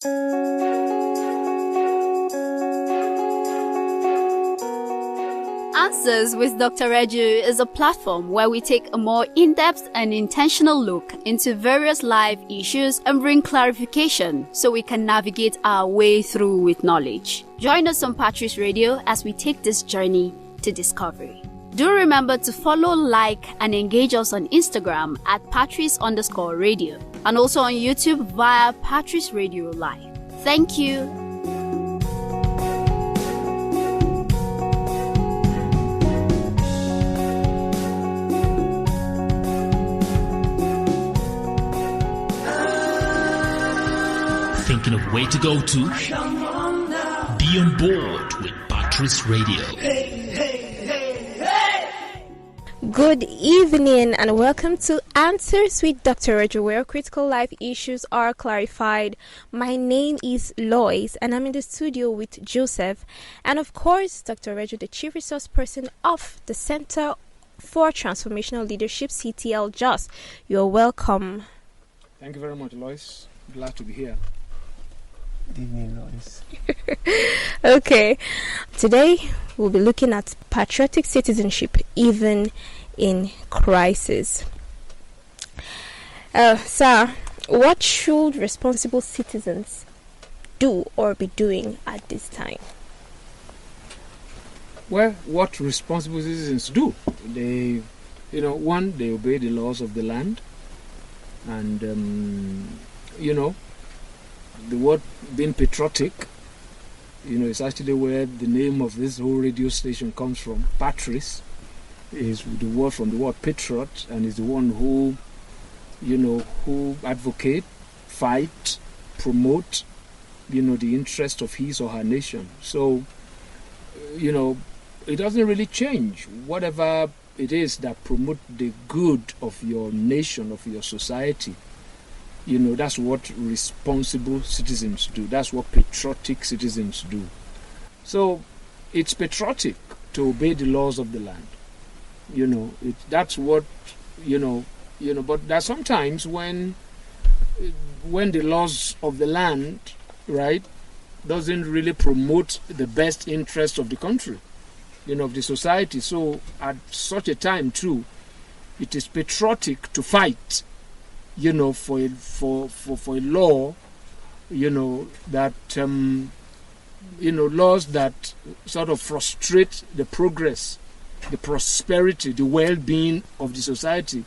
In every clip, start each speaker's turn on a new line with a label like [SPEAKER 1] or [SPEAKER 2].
[SPEAKER 1] Anserws with Dr. Reju is a platform where we take a more in-depth and intentional look into various life issues and bring clarification so we can navigate our way through with knowledge. Join us on Patriotic Radio as we take this journey to discovery. Do remember to follow, like, and engage us on Instagram at Patriots_radio and also on YouTube via Patriots Radio Live. Thank you.
[SPEAKER 2] Thinking of where to go to? Be on board with Patriots Radio.
[SPEAKER 3] Good evening and welcome to Anserws with Dr. Reju, where critical life issues are clarified. My name is Lois and I'm in the studio with Joseph and of course Dr. Reju, the Chief Resource Person of the Center for Transformational Leadership, CTL JOS. You're welcome.
[SPEAKER 4] Thank you very much, Lois. Glad to be here.
[SPEAKER 5] Good evening, Lois.
[SPEAKER 3] Okay, today we'll be looking at patriotic citizenship even in crisis. Sir, what should responsible citizens do or be doing at this time?
[SPEAKER 4] Well, what responsible citizens do? They, one, they obey the laws of the land. And, the word being patriotic, is actually where the name of this whole radio station comes from. Patrice is the word from the word patriot, and is the one who, who advocate, fight, promote, the interest of his or her nation. So, it doesn't really change. Whatever it is that promote the good of your nation, of your society, that's what responsible citizens do. That's what patriotic citizens do. So it's patriotic to obey the laws of the land. That's what, but there's sometimes when the laws of the land, right, doesn't really promote the best interest of the country, of the society. So at such a time too, it is patriotic to fight, for a law, that, laws that sort of frustrate the progress, the prosperity, the well-being of the society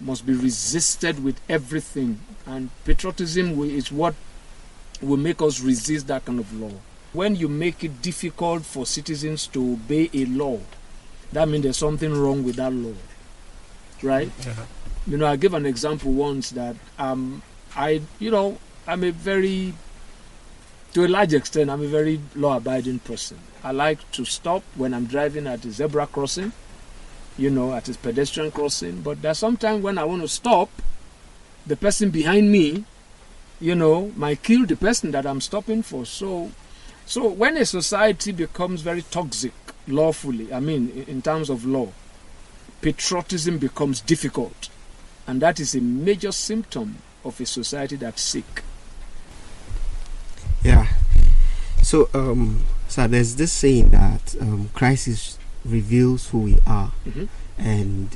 [SPEAKER 4] must be resisted with everything. And patriotism is what will make us resist that kind of law. When you make it difficult for citizens to obey a law, that means there's something wrong with that law, right? Yeah. I gave an example once that I'm a very, to a large extent, I'm a very law-abiding person. I like to stop when I'm driving at a zebra crossing, at a pedestrian crossing. But there's sometimes when I want to stop, the person behind me, might kill the person that I'm stopping for. So when a society becomes very toxic lawfully, in terms of law, patriotism becomes difficult. And that is a major symptom of a society that's sick.
[SPEAKER 5] Yeah. So there's this saying that crisis reveals who we are. Mm-hmm. And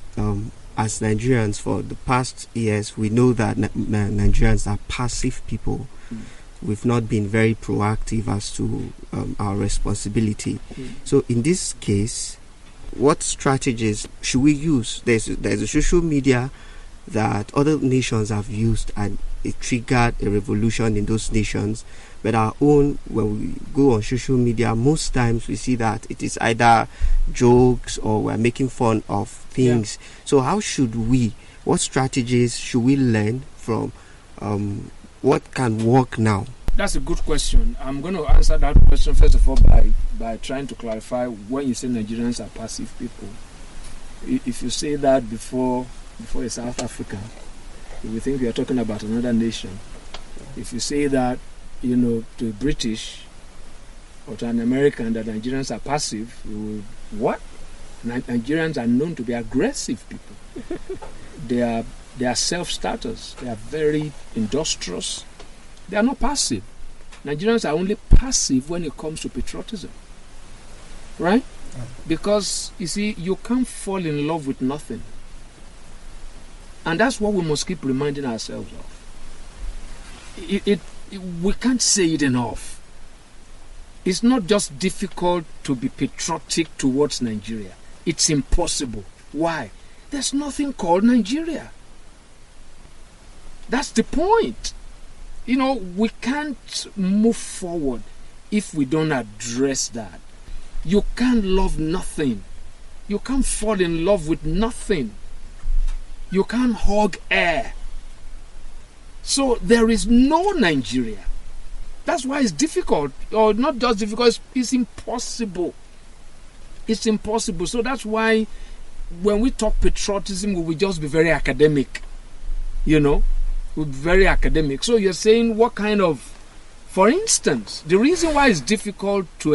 [SPEAKER 5] as Nigerians, for the past years, we know that Nigerians are passive people. Mm. We've not been very proactive as to our responsibility. Mm. So in this case, what strategies should we use? There's a social media that other nations have used, and it triggered a revolution in those nations. But our own, when we go on social media, most times we see that it is either jokes or we're making fun of things. Yeah. So what strategies should we learn from what can work now?
[SPEAKER 4] That's a good question. I'm going to answer that question first of all by trying to clarify when you say Nigerians are passive people. If you say that before a South African, we think we are talking about another nation. If you say that, to a British or to an American that Nigerians are passive, you will, what? Nigerians are known to be aggressive people. They are self-starters. They are very industrious. They are not passive. Nigerians are only passive when it comes to patriotism. Right?
[SPEAKER 5] Yeah.
[SPEAKER 4] Because, you see, you can't fall in love with nothing. And that's what we must keep reminding ourselves of. We can't say it enough. It's not just difficult to be patriotic towards Nigeria. It's impossible. Why? There's nothing called Nigeria. That's the point. We can't move forward if we don't address that. You can't love nothing. You can't fall in love with nothing. You can't hug air. So there is no Nigeria. That's why it's difficult, or not just difficult, it's impossible. It's impossible. So that's why when we talk patriotism, we will just be very academic. We'll be very academic. So you're saying what kind of, for instance, the reason why it's difficult to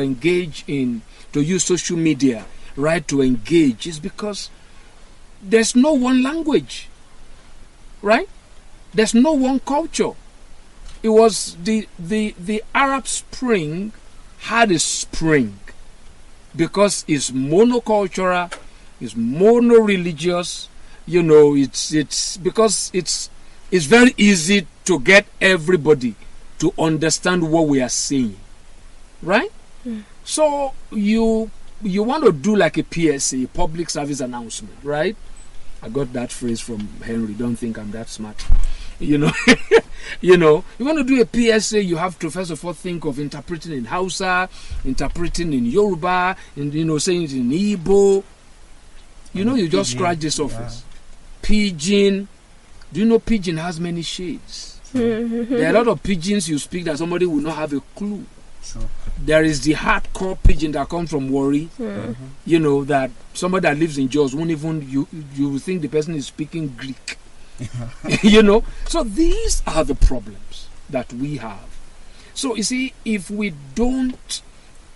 [SPEAKER 4] use social media, right, to engage is because there's no one language, right? There's no one culture. It was the Arab Spring had a spring because it's monocultural, it's mono-religious. It's because it's very easy to get everybody to understand what we are saying, right? Mm. So you want to do like a PSA, public service announcement, right? I got that phrase from Henry. Don't think I'm that smart. You want to do a PSA, you have to first of all think of interpreting in Hausa, interpreting in Yoruba, and saying it in Igbo. You just scratch the surface. Yeah. Pidgin. Do you know Pidgin has many shades? There are a lot of Pidgins you speak that somebody will not have a clue. Sure. There is the hardcore Pidgin that comes from Warri. Mm-hmm. That somebody that lives in Jos won't even, you will think the person is speaking Greek. So these are the problems that we have. So you see, if we don't,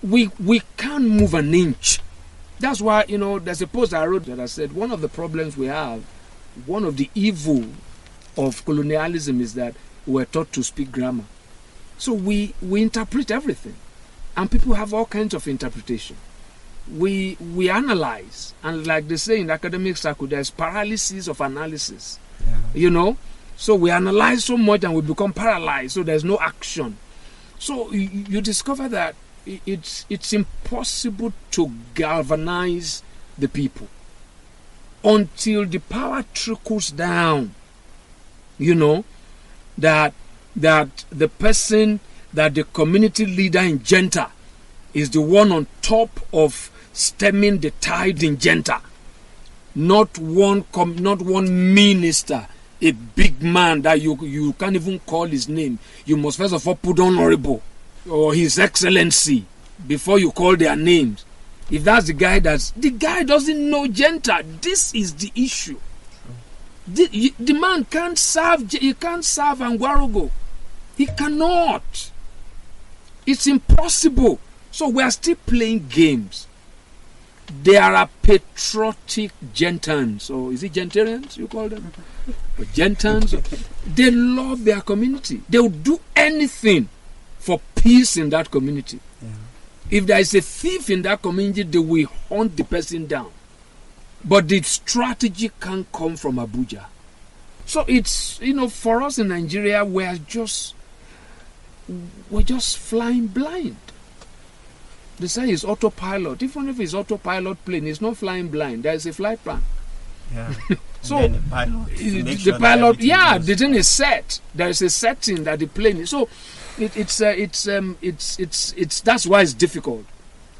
[SPEAKER 4] we can't move an inch. That's why, there's a post I wrote that I said one of the problems we have, one of the evil of colonialism is that we're taught to speak grammar. So we interpret everything, and people have all kinds of interpretation. We analyze, and like they say in the academic circle, there's paralysis of analysis. Yeah. So we analyze so much and we become paralyzed, so there's no action. So you discover that it's impossible to galvanize the people until the power trickles down. That the person, that the community leader in Jenta is the one on top of stemming the tide in Jenta. Not one minister, a big man that you can't even call his name. You must first of all put Honorable or His Excellency before you call their names. If that's the guy doesn't know Jenta. This is the issue. The man can't serve. He can't serve Angwarogo. He cannot. It's impossible. So we are still playing games. There are patriotic Gentans, or is it Gentarians you call them? Or Gentans. They love their community. They will do anything for peace in that community. Yeah. If there is a thief in that community, they will hunt the person down. But the strategy can't come from Abuja. So it's, for us in Nigeria, we're just flying blind. They say it's autopilot. Even if it's autopilot plane, it's not flying blind. There is a flight plan. Yeah. So the pilot, the thing is set. There is a setting that the plane is. So it's that's why it's difficult.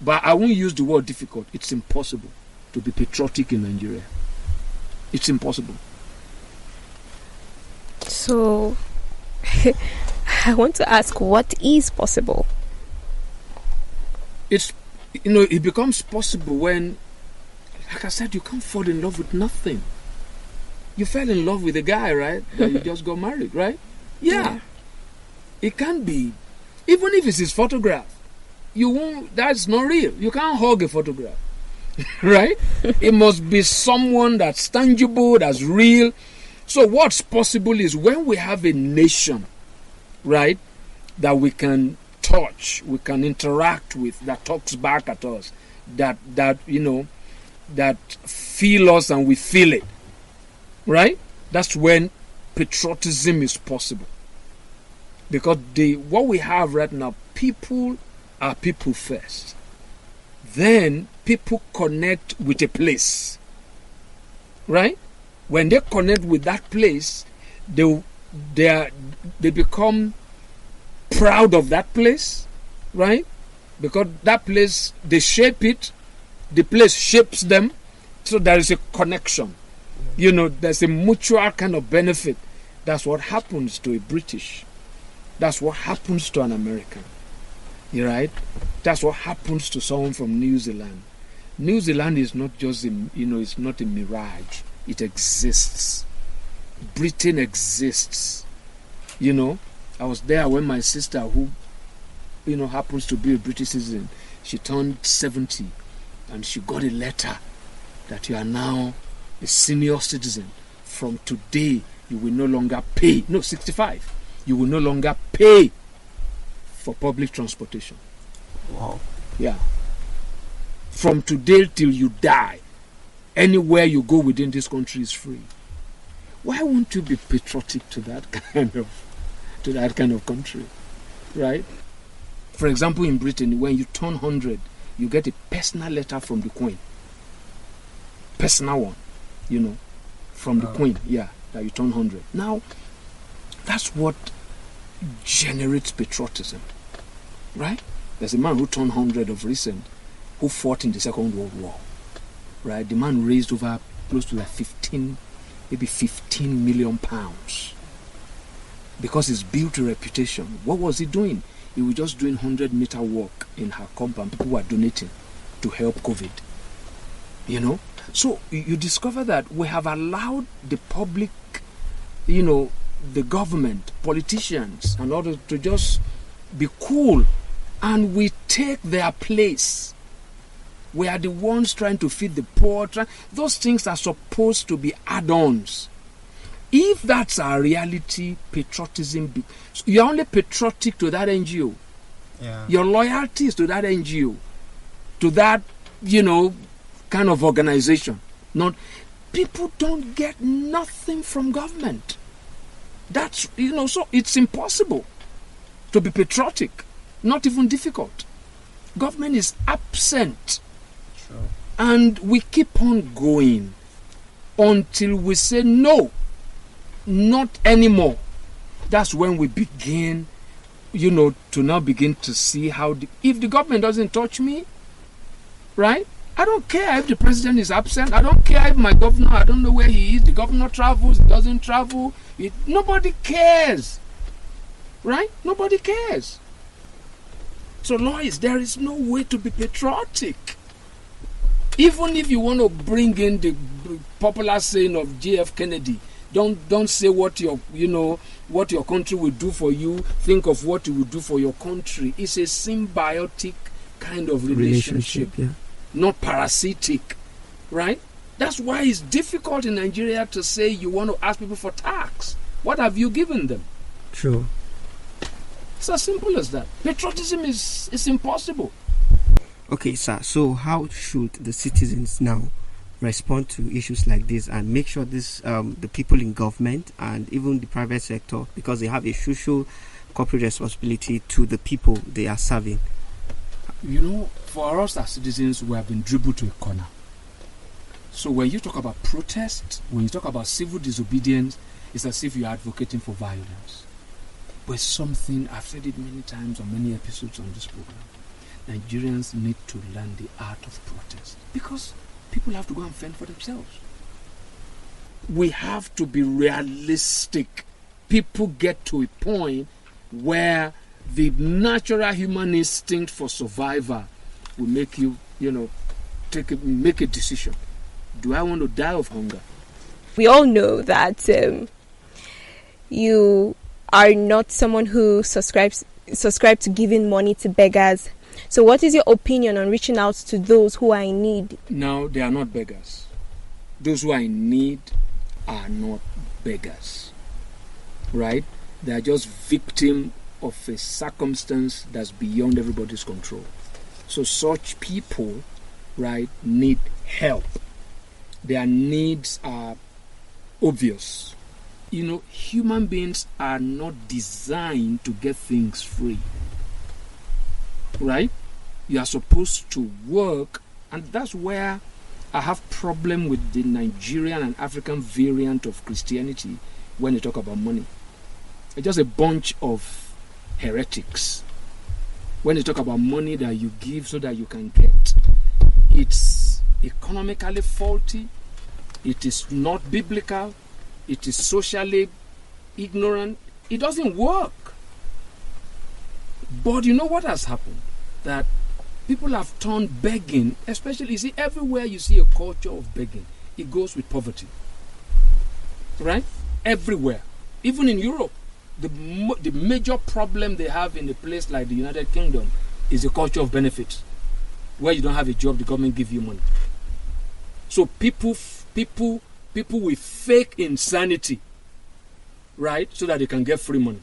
[SPEAKER 4] But I won't use the word difficult. It's impossible to be patriotic in Nigeria. It's impossible.
[SPEAKER 3] So I want to ask, what is possible?
[SPEAKER 4] It becomes possible when, like I said, you can't fall in love with nothing. You fell in love with a guy, right? That you just got married, right? Yeah. It can't be. Even if it's his photograph, that's not real. You can't hug a photograph, right? It must be someone that's tangible, that's real. So what's possible is when we have a nation, right, that we can touch, we can interact with, that talks back at us, that feel us and we feel it, right? That's when patriotism is possible. Because what we have right now, people are people first. Then people connect with a place, right? When they connect with that place, they become proud of that place, right? Because that place, they shape it, the place shapes them, so there is a connection. There's a mutual kind of benefit. That's what happens to a British. That's what happens to an American. You're right? That's what happens to someone from New Zealand. New Zealand is not just it's not a mirage. It exists. Britain exists. I was there when my sister, who happens to be a British citizen, she turned 70 and she got a letter that you are now a senior citizen. From today, you will no longer pay. No, 65. You will no longer pay for public transportation.
[SPEAKER 5] Wow.
[SPEAKER 4] Yeah. From today till you die, anywhere you go within this country is free. Why won't you be patriotic to that kind of country, right? For example, in Britain, when you turn 100, you get a personal letter from the Queen. Personal one, from the Queen, that you turn 100. Now, that's what generates patriotism, right? There's a man who turned 100 of recent, who fought in the Second World War, right? The man raised over close to like 15 million pounds because he's built a reputation. What was he doing? He was just doing 100-meter walk in her compound. People were donating to help COVID, So you discover that we have allowed the public, the government, politicians, and others to just be cool, and we take their place. We are the ones trying to feed the poor. Those things are supposed to be add-ons. If that's our reality, patriotism, you're only patriotic to that NGO.
[SPEAKER 5] Yeah.
[SPEAKER 4] Your loyalty is to that NGO, to that, kind of organization. Not people don't get nothing from government. That's so it's impossible to be patriotic. Not even difficult. Government is absent.
[SPEAKER 5] Sure.
[SPEAKER 4] And we keep on going until we say no, not anymore. That's when we begin, to now begin to see how if the government doesn't touch me, right? I don't care if the president is absent. I don't care if my governor, I don't know where he is. The governor travels, he doesn't travel. Nobody cares. Right? Nobody cares. So, Lois, there is no way to be patriotic. Even if you want to bring in the popular saying of J.F. Kennedy, don't say what your country will do for you. Think of what you will do for your country. It's a symbiotic kind of relationship.
[SPEAKER 5] Yeah.
[SPEAKER 4] Not parasitic, right? That's why it's difficult in Nigeria to say you want to ask people for tax. What have you given them?
[SPEAKER 5] True.
[SPEAKER 4] It's as simple as that. Patriotism is impossible.
[SPEAKER 5] Okay, sir. So how should the citizens now respond to issues like this and make sure this the people in government and even the private sector, because they have a social corporate responsibility to the people they are serving? For us as citizens, we have been dribbled to a corner. So when you talk about protest, when you talk about civil disobedience, it's as if you're advocating for violence. But something, I've said it many times on many episodes on this program, Nigerians need to learn the art of protest because people have to go and fend for themselves. We have to be realistic. People get to a point where the natural human instinct for survival will make you, make a decision. Do I want to die of hunger?
[SPEAKER 3] We all know that you are not someone who subscribes to giving money to beggars. So what is your opinion on reaching out to those who are in need?
[SPEAKER 4] No, they are not beggars. Those who are in need are not beggars. Right? They are just victims of a circumstance that's beyond everybody's control. So such people, right, need help. Their needs are obvious. You know, human beings are not designed to get things free. Right? You are supposed to work, and that's where I have problem with the Nigerian and African variant of Christianity when they talk about money. It's just a bunch of heretics. When they talk about money that you give so that you can get, it's economically faulty, it is not biblical, it is socially ignorant, it doesn't work. But you know what has happened? That people have turned begging, especially, you see, everywhere you see a culture of begging, it goes with poverty. Right? Everywhere. Even in Europe, the major problem they have in a place like the United Kingdom is the culture of benefits. Where you don't have a job, the government give you money. So people with fake insanity, right, so that they can get free money.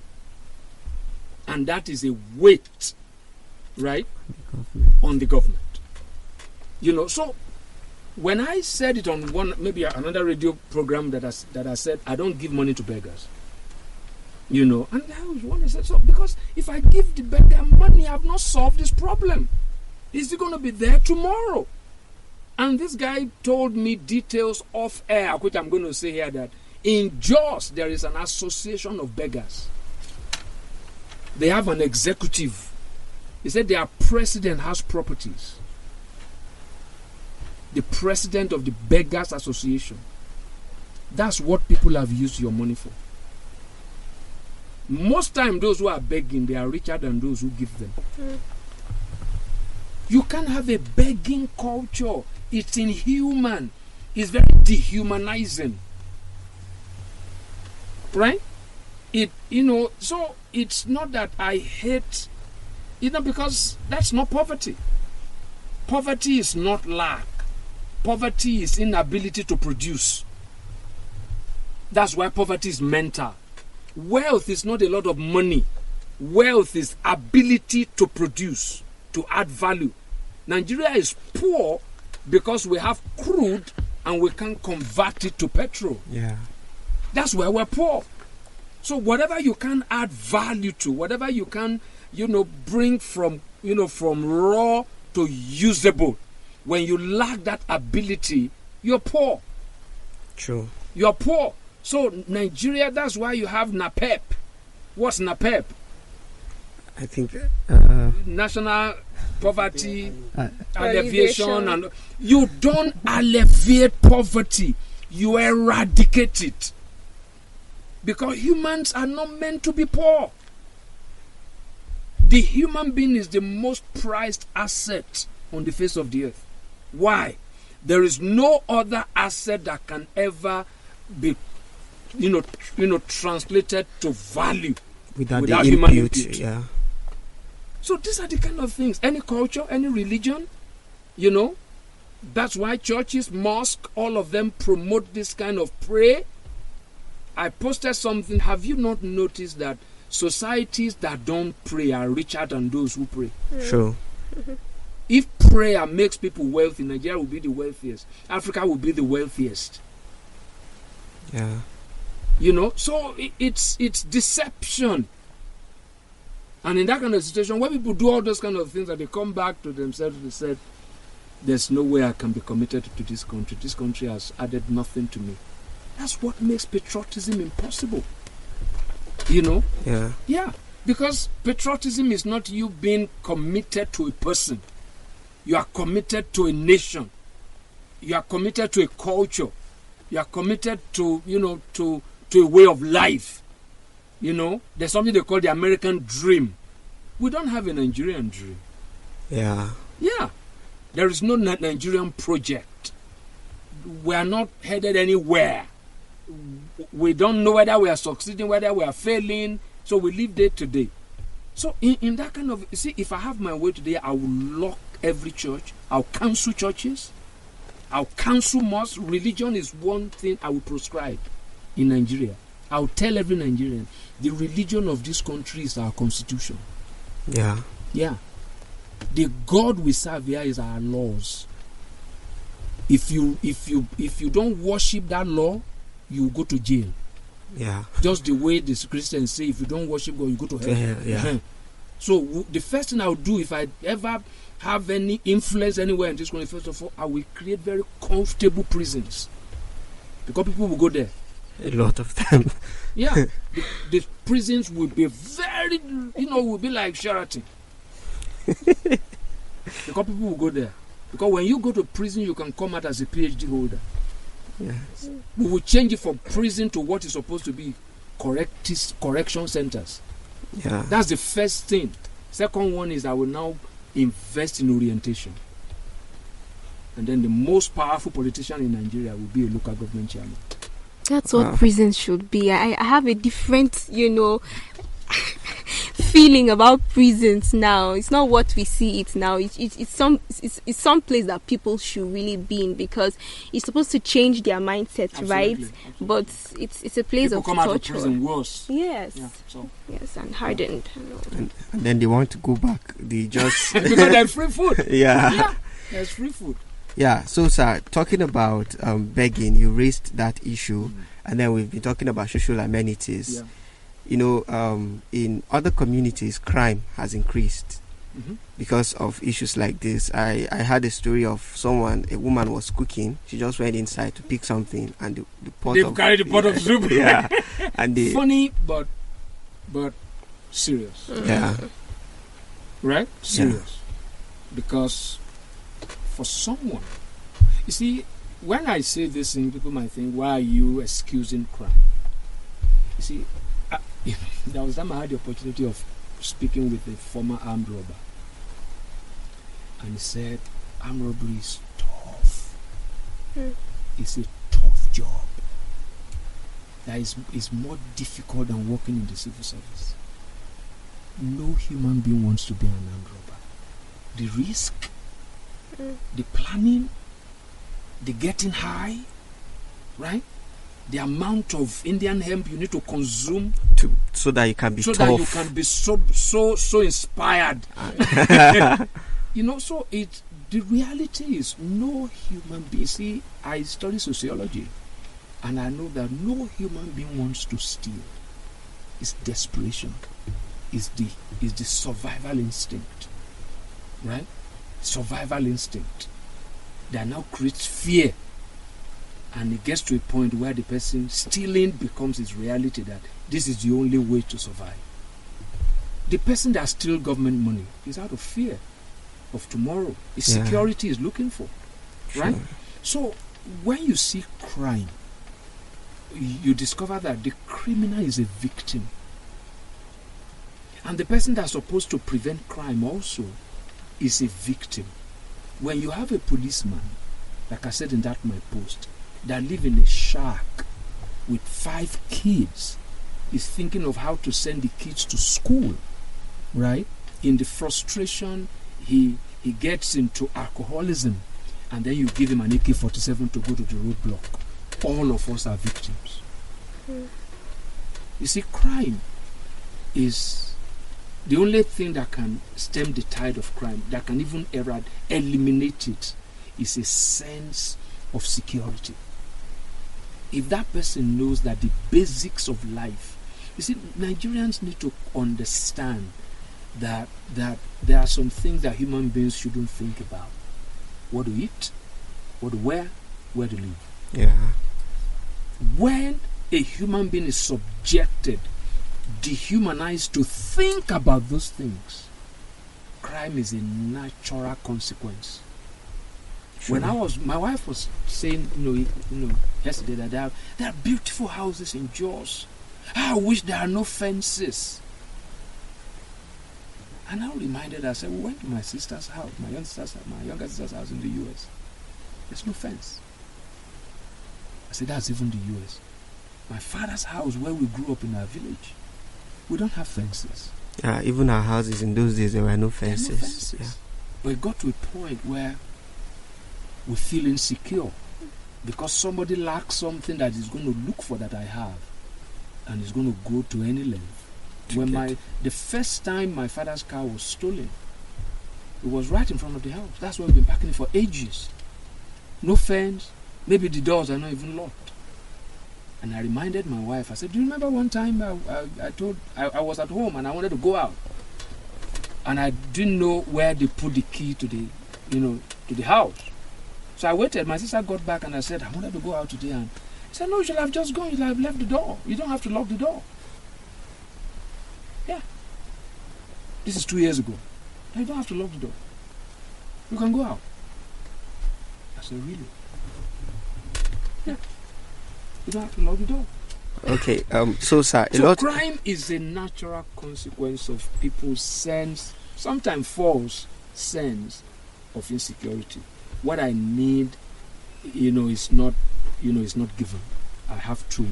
[SPEAKER 4] And that is a weight, right, on the government. You know, so when I said it on maybe another radio program that I said, I don't give money to beggars. You know, and I was one who said, so because if I give the beggar money, I've not solved this problem. Is he going to be there tomorrow? And this guy told me details off air, which I'm going to say here, that in Jos there is an association of beggars. They have an executive. He said their president has properties. The president of the Beggars Association. That's what people have used your money for. Most time those who are begging, they are richer than those who give them. You can't have a begging culture. It's inhuman. It's very dehumanizing. Right? So it's not that I hate, because that's not poverty. Poverty is not lack. Poverty is inability to produce. That's why poverty is mental. Wealth is not a lot of money. Wealth is ability to produce, to add value. Nigeria is poor because we have crude and we can't convert it to petrol.
[SPEAKER 5] Yeah.
[SPEAKER 4] That's why we're poor. So whatever you can add value to, whatever you can, bring from raw to usable, when you lack that ability, you're poor.
[SPEAKER 5] True.
[SPEAKER 4] You're poor. So Nigeria, that's why you have NAPEP. What's NAPEP?
[SPEAKER 5] I think
[SPEAKER 4] National Poverty Alleviation. And you don't alleviate poverty, you eradicate it. Because humans are not meant to be poor. The human being is the most prized asset on the face of the earth. Why? There is no other asset that can ever be translated to value without human input.
[SPEAKER 5] Yeah.
[SPEAKER 4] So these are the kind of things. Any culture, any religion, that's why churches, mosques, all of them promote this kind of prayer. I posted something. Have you not noticed that societies that don't pray are richer than those who pray?
[SPEAKER 5] Sure.
[SPEAKER 4] If prayer makes people wealthy, Nigeria will be the wealthiest. Africa will be the wealthiest.
[SPEAKER 5] Yeah.
[SPEAKER 4] So it's deception. And in that kind of situation, when people do all those kind of things, that they come back to themselves, they said, there's no way I can be committed to this country. This country has added nothing to me. That's what makes patriotism impossible.
[SPEAKER 5] Yeah.
[SPEAKER 4] Yeah. Because patriotism is not you being committed to a person. You are committed to a nation. You are committed to a culture. You are committed to a way of life. There's something they call the American dream. We don't have a Nigerian dream.
[SPEAKER 5] Yeah.
[SPEAKER 4] Yeah. There is no Nigerian project. We are not headed anywhere. We don't know whether we are succeeding, whether we are failing. So we live day to day. So in that kind of, if I have my way today, I will lock every church. I'll cancel churches. I'll cancel mosques. Religion is one thing I will prescribe in Nigeria. I'll tell every Nigerian, the religion of this country is our constitution.
[SPEAKER 5] Yeah.
[SPEAKER 4] Yeah. The God we serve here is our laws. If you don't worship that law, you go to jail.
[SPEAKER 5] Yeah.
[SPEAKER 4] Just the way the Christians say, if you don't worship God, you go to hell.
[SPEAKER 5] Yeah.
[SPEAKER 4] So the first thing I would do if I ever have any influence anywhere in this country, first of all, I will create very comfortable prisons, because people will go there.
[SPEAKER 5] A lot of them.
[SPEAKER 4] Yeah. the prisons will be very, will be like Sheraton. Because people will go there. Because when you go to prison, you can come out as a PhD holder.
[SPEAKER 5] Yes.
[SPEAKER 4] We will change it from prison to what is supposed to be correction centers.
[SPEAKER 5] Yeah.
[SPEAKER 4] That's the first thing. Second one is I will now invest in orientation. And then the most powerful politician in Nigeria will be a local government chairman.
[SPEAKER 3] That's what prisons should be. I have a different, feeling about prisons now. It's not what we see it now. It's some place that people should really be in, because it's supposed to change their mindset,
[SPEAKER 4] Absolutely.
[SPEAKER 3] right?
[SPEAKER 4] Absolutely.
[SPEAKER 3] But it's a place
[SPEAKER 4] People
[SPEAKER 3] of
[SPEAKER 4] come
[SPEAKER 3] torture.
[SPEAKER 4] out of prison worse.
[SPEAKER 3] Yes.
[SPEAKER 4] Yeah, so.
[SPEAKER 3] Yes, and hardened.
[SPEAKER 5] And then they want to go back. They just
[SPEAKER 4] Because there's free food.
[SPEAKER 5] Yeah.
[SPEAKER 4] There's free food.
[SPEAKER 5] Yeah. So, sir, talking about begging, you raised that issue, and then we've been talking about social amenities.
[SPEAKER 4] Yeah.
[SPEAKER 5] In other communities, crime has increased because of issues like this. I had a story of a woman was cooking. She just went inside to pick something, and the pot
[SPEAKER 4] They've carried the pot of soup.
[SPEAKER 5] Yeah. And
[SPEAKER 4] funny, but serious.
[SPEAKER 5] Yeah.
[SPEAKER 4] Right? Serious. Because for someone, you see, when I say this thing, people might think, why are you excusing crime? You see, there was time I had the opportunity of speaking with a former armed robber. And he said, armed robbery is tough. It's a tough job. That is more difficult than working in the civil service. No human being wants to be an armed robber. The risk, the planning, the getting high, right? The amount of Indian hemp you need to consume
[SPEAKER 5] so that you can be tough.
[SPEAKER 4] That you can be so inspired. So the reality is no human being. See, I study sociology, and I know that no human being wants to steal. It's desperation. It's the survival instinct, right? Survival instinct that now creates fear, and it gets to a point where the person stealing becomes his reality, that this is the only way to survive. The person that steals government money is out of fear of tomorrow. His security is looking for, right? So when you see crime, you discover that the criminal is a victim, and the person that's supposed to prevent crime also is a victim. When you have a policeman, like I said in that my post, that live in a shack with 5 kids, is thinking of how to send the kids to school, right? In the frustration, he gets into alcoholism, and then you give him an AK-47 to go to the roadblock. All of us are victims. You see, crime is the only thing that can stem the tide of crime, that can even eliminate it, is a sense of security. If that person knows that the basics of life, you see, Nigerians need to understand that there are some things that human beings shouldn't think about. What to eat, what to wear, where to live.
[SPEAKER 5] Yeah.
[SPEAKER 4] When a human being is subjected, dehumanized to think about those things, crime is a natural consequence. Sure. My wife was saying, yesterday that there are beautiful houses in Jos. I wish there are no fences. And I reminded her, I said, we went to my sister's house, my younger sister's house in the US. There's no fence. I said, that's even the US. My father's house, where we grew up in our village, we don't have fences.
[SPEAKER 5] Yeah, even our houses in those days, there were no fences.
[SPEAKER 4] There are no fences.
[SPEAKER 5] Yeah.
[SPEAKER 4] But it got to a point where we feel insecure because somebody lacks something that is going to look for that I have. and is going to go to any length. The first time my father's car was stolen, it was right in front of the house. That's why we've been parking it for ages. No fence, maybe the doors are not even locked. And I reminded my wife, I said, do you remember one time I was at home and I wanted to go out, and I didn't know where they put the key to the house. So I waited. My sister got back and I said, I wanted to go out today. And he said, no, you should have just gone. You should have left the door. You don't have to lock the door. Yeah. This is 2 years ago. You don't have to lock the door. You can go out. I said, really? Yeah. You don't have to lock the door.
[SPEAKER 5] Okay, so sir,
[SPEAKER 4] crime is a natural consequence of people's sense, sometimes false sense of insecurity. What I need, is not given. I have to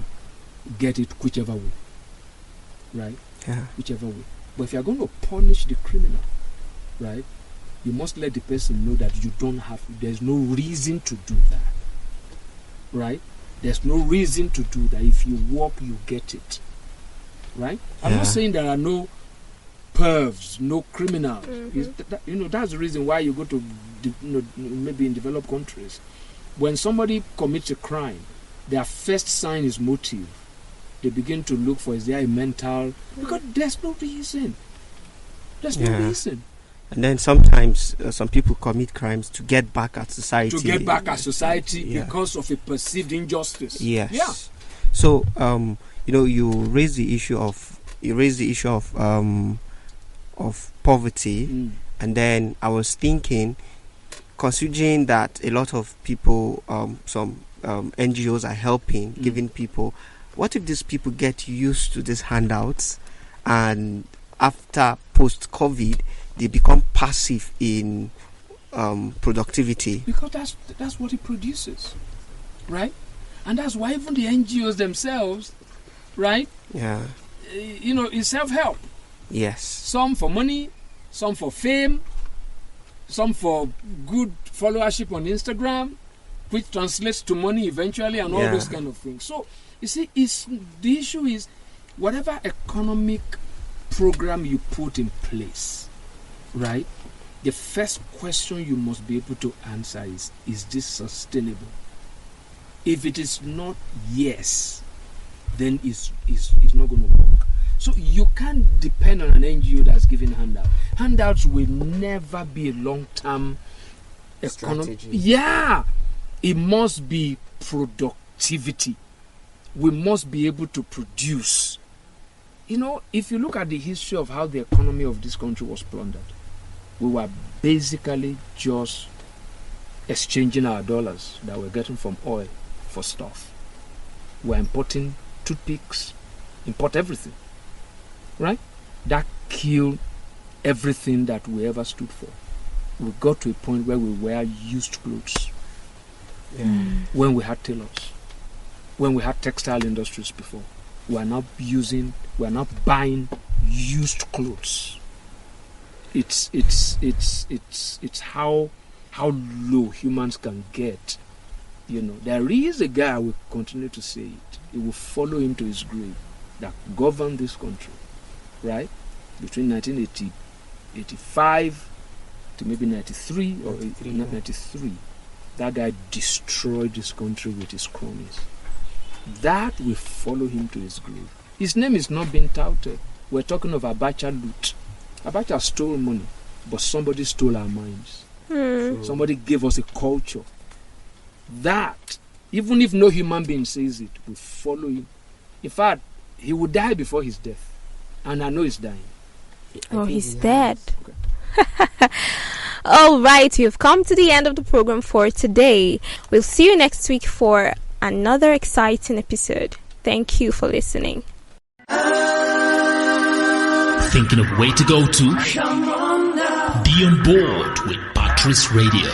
[SPEAKER 4] get it whichever way, right?
[SPEAKER 5] Yeah.
[SPEAKER 4] Whichever way. But if you are going to punish the criminal, right, you must let the person know that there's no reason to do that, right? There's no reason to do that. If you walk, you get it, right? I'm not saying there are no pervs, no criminals. That's the reason why you go to, maybe in developed countries, when somebody commits a crime, their first sign is motive. They begin to look for, is there a mental, because there's no reason. There's no reason.
[SPEAKER 5] And then sometimes some people commit crimes to get back at society.
[SPEAKER 4] Because of a perceived injustice.
[SPEAKER 5] Yes.
[SPEAKER 4] Yeah.
[SPEAKER 5] So you raise the issue of poverty, and then I was thinking, considering that a lot of people, some NGOs are helping, giving people, what if these people get used to these handouts, and after post-COVID, they become passive in productivity?
[SPEAKER 4] Because that's what it produces, right? And that's why even the NGOs themselves, right?
[SPEAKER 5] Yeah.
[SPEAKER 4] It's self-help.
[SPEAKER 5] Yes.
[SPEAKER 4] Some for money, some for fame, some for good followership on Instagram, which translates to money eventually, and all those kind of things. So, you see, the issue is, whatever economic program you put in place, right, the first question you must be able to answer is this sustainable? If it is not yes, then it's not going to work. So you can't depend on an NGO that's giving handouts. Handouts will never be a long-term economy. Yeah, it must be productivity. We must be able to produce. If you look at the history of how the economy of this country was plundered, we were basically just exchanging our dollars that we're getting from oil for stuff. We're importing toothpicks, import everything, right? That killed everything that we ever stood for. We got to a point where we wear used clothes. When we had tailors, when we had textile industries before, we are now buying used clothes. It's how low humans can get. There is a guy, I will continue to say it, it will follow him to his grave, that governed this country, right? Between 1985 to maybe 93 or 93. That guy destroyed this country with his cronies. That will follow him to his grave. His name is not being touted. We're talking of Abacha loot. Abacha stole money, but somebody stole our minds. Somebody gave us a culture. That, even if no human being says it, will follow him. In fact, he will die before his death. And I know he's dying.
[SPEAKER 3] He's dead. Okay. All right, you've come to the end of the program for today. We'll see you next week for another exciting episode. Thank you for listening.
[SPEAKER 2] Thinking of where to go to? Be on board with Patriotic Radio.